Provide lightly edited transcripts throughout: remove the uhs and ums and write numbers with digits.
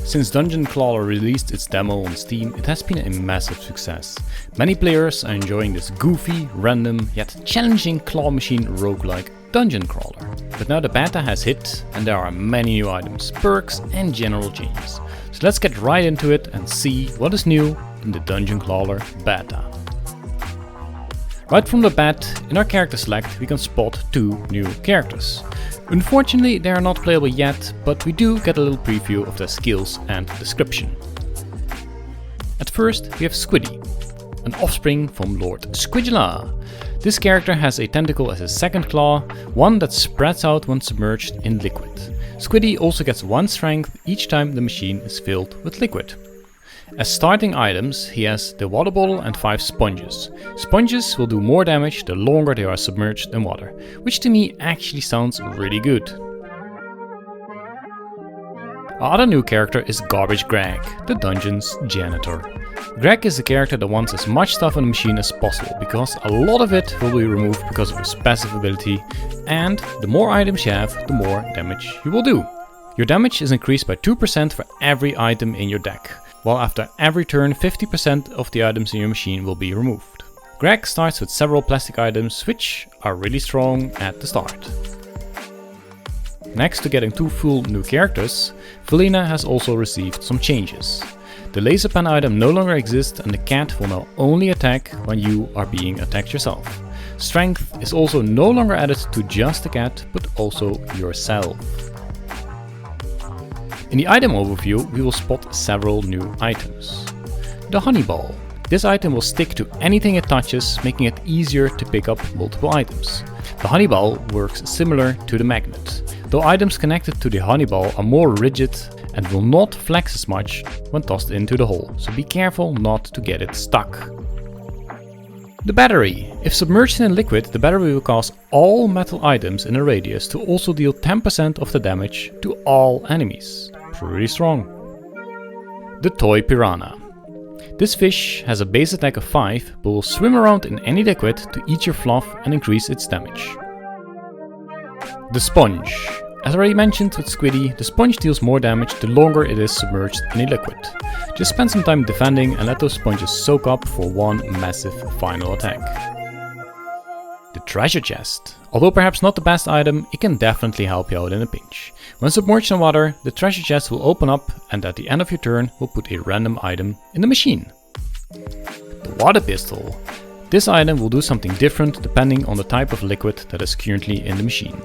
Since Dungeon Clawler released its demo on Steam, it has been a massive success. Many players are enjoying this goofy, random, yet challenging claw machine roguelike Dungeon Crawler. But now the beta has hit and there are many new items, perks and general changes. So let's get right into it and see what is new in the Dungeon Clawler beta. Right from the bat, in our character select we can spot 2 new characters. Unfortunately they are not playable yet, but we do get a little preview of their skills and description. At first we have Squiddy, an offspring from Lord Squidula. This character has a tentacle as his second claw, one that spreads out when submerged in liquid. Squiddy also gets 1 strength each time the machine is filled with liquid. As starting items, he has the water bottle and 5 sponges. Sponges will do more damage the longer they are submerged in water, which to me actually sounds really good. Our other new character is Garbage Greg, the dungeon's janitor. Greg is a character that wants as much stuff on the machine as possible, because a lot of it will be removed because of his passive ability, and the more items you have, the more damage you will do. Your damage is increased by 2% for every item in your deck, while after every turn 50% of the items in your machine will be removed. Greg starts with several plastic items which are really strong at the start. Next to getting 2 full new characters, Felina has also received some changes. The laser pen item no longer exists and the cat will now only attack when you are being attacked yourself. Strength is also no longer added to just the cat, but also yourself. In the item overview, we will spot several new items. The honey ball. This item will stick to anything it touches, making it easier to pick up multiple items. The honey ball works similar to the magnet, though items connected to the honey ball are more rigid and will not flex as much when tossed into the hole, so be careful not to get it stuck. The battery. If submerged in liquid, the battery will cause all metal items in a radius to also deal 10% of the damage to all enemies. Pretty strong. The toy piranha. This fish has a base attack of 5, but will swim around in any liquid to eat your fluff and increase its damage. The sponge. As already mentioned with Squiddy, the sponge deals more damage the longer it is submerged in a liquid. Just spend some time defending and let those sponges soak up for one massive final attack. The treasure chest. Although perhaps not the best item, it can definitely help you out in a pinch. When submerged in water, the treasure chest will open up and at the end of your turn will put a random item in the machine. The water pistol. This item will do something different depending on the type of liquid that is currently in the machine.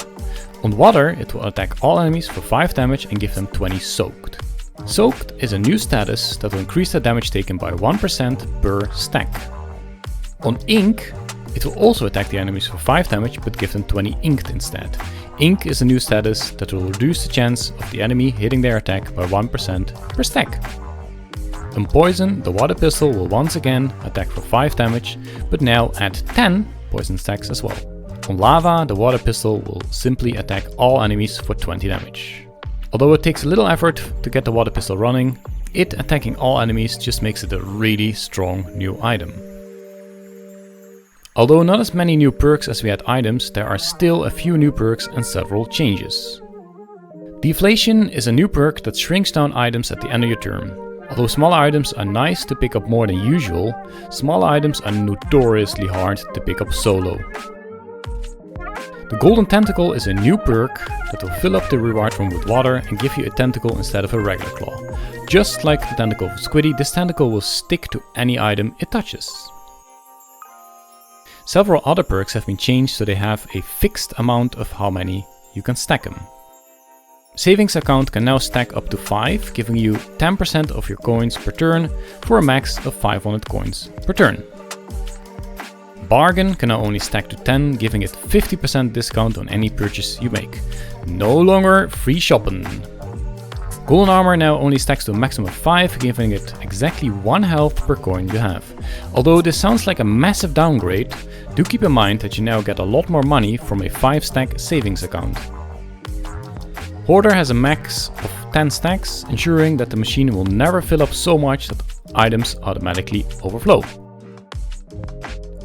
On water, it will attack all enemies for 5 damage and give them 20 soaked. Soaked is a new status that will increase the damage taken by 1% per stack. On ink, it will also attack the enemies for 5 damage but give them 20 inked instead. Ink is a new status that will reduce the chance of the enemy hitting their attack by 1% per stack. On poison, the water pistol will once again attack for 5 damage, but now add 10 poison stacks as well. On lava, the water pistol will simply attack all enemies for 20 damage. Although it takes a little effort to get the water pistol running, it attacking all enemies just makes it a really strong new item. Although not as many new perks as we had items, there are still a few new perks and several changes. Deflation is a new perk that shrinks down items at the end of your turn. Although smaller items are nice to pick up more than usual, smaller items are notoriously hard to pick up solo. The golden tentacle is a new perk that will fill up the reward room with water and give you a tentacle instead of a regular claw. Just like the tentacle of Squiddy, this tentacle will stick to any item it touches. Several other perks have been changed so they have a fixed amount of how many you can stack them. Savings account can now stack up to 5, giving you 10% of your coins per turn for a max of 500 coins per turn. Bargain can now only stack to 10, giving it 50% discount on any purchase you make. No longer free shopping. Golden armor now only stacks to a maximum of 5, giving it exactly 1 health per coin you have. Although this sounds like a massive downgrade, do keep in mind that you now get a lot more money from a 5-stack savings account. Hoarder has a max of 10 stacks, ensuring that the machine will never fill up so much that items automatically overflow.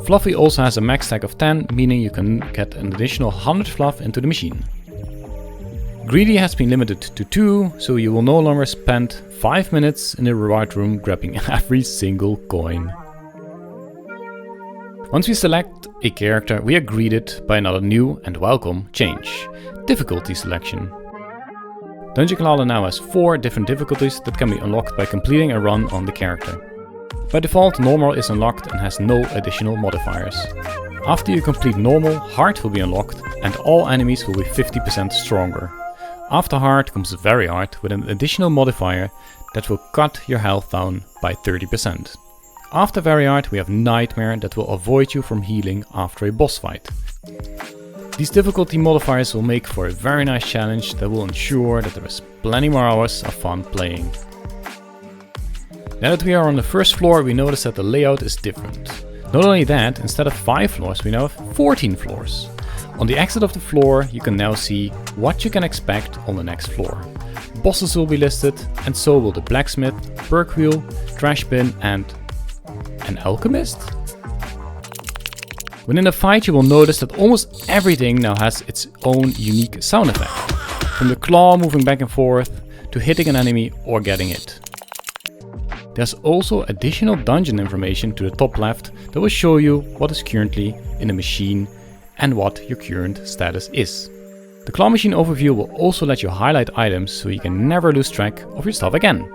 Fluffy also has a max stack of 10, meaning you can get an additional 100 fluff into the machine. Greedy has been limited to 2, so you will no longer spend 5 minutes in the reward room grabbing every single coin. Once we select a character, we are greeted by another new and welcome change: difficulty selection. Dungeon Clawler now has 4 different difficulties that can be unlocked by completing a run on the character. By default, normal is unlocked and has no additional modifiers. After you complete normal, hard will be unlocked and all enemies will be 50% stronger. After hard comes very hard with an additional modifier that will cut your health down by 30%. After very hard we have nightmare that will avoid you from healing after a boss fight. These difficulty modifiers will make for a very nice challenge that will ensure that there is plenty more hours of fun playing. Now that we are on the first floor, we notice that the layout is different. Not only that, instead of 5 floors we now have 14 floors. On the exit of the floor you can now see what you can expect on the next floor. Bosses will be listed, and so will the blacksmith, perk wheel, trash bin and an alchemist? Within a fight you will notice that almost everything now has its own unique sound effect. From the claw moving back and forth, to hitting an enemy or getting hit. There's also additional dungeon information to the top left that will show you what is currently in the machine and what your current status is. The claw machine overview will also let you highlight items so you can never lose track of your stuff again.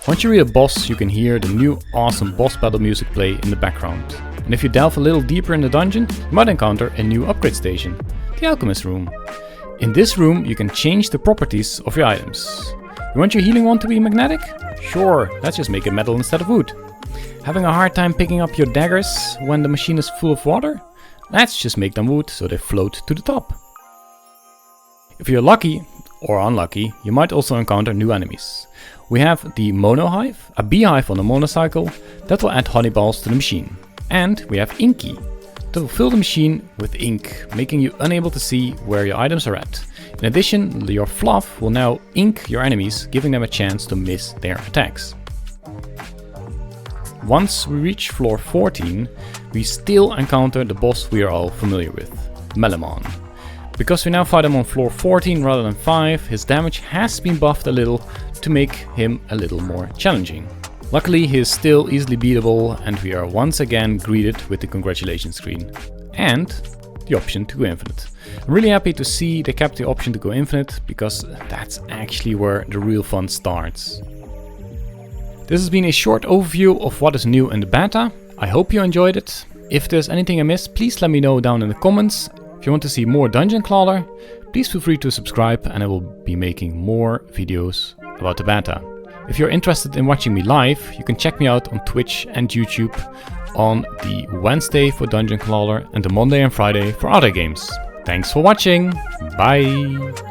Once you reach a boss, you can hear the new awesome boss battle music play in the background. And if you delve a little deeper in the dungeon, you might encounter a new upgrade station, the alchemist room. In this room you can change the properties of your items. You want your healing one to be magnetic? Sure, let's just make it metal instead of wood. Having a hard time picking up your daggers when the machine is full of water? Let's just make them wood so they float to the top. If you're lucky or unlucky, you might also encounter new enemies. We have the Mono Hive, a beehive on a monocycle that will add honey balls to the machine. And we have Inky, that will fill the machine with ink, making you unable to see where your items are at. In addition, your fluff will now ink your enemies, giving them a chance to miss their attacks. Once we reach floor 14, we still encounter the boss we are all familiar with, Melemon. Because we now fight him on floor 14 rather than 5, his damage has been buffed a little to make him a little more challenging. Luckily he is still easily beatable and we are once again greeted with the congratulations screen. And the option to go infinite. I'm really happy to see they kept the option to go infinite because that's actually where the real fun starts. This has been a short overview of what is new in the beta. I hope you enjoyed it. If there's anything I missed, please let me know down in the comments. If you want to see more Dungeon Clawler, please feel free to subscribe and I will be making more videos about the beta. If you're interested in watching me live, you can check me out on Twitch and YouTube on the Wednesday for Dungeon Clawler and the Monday and Friday for other games. Thanks for watching, bye!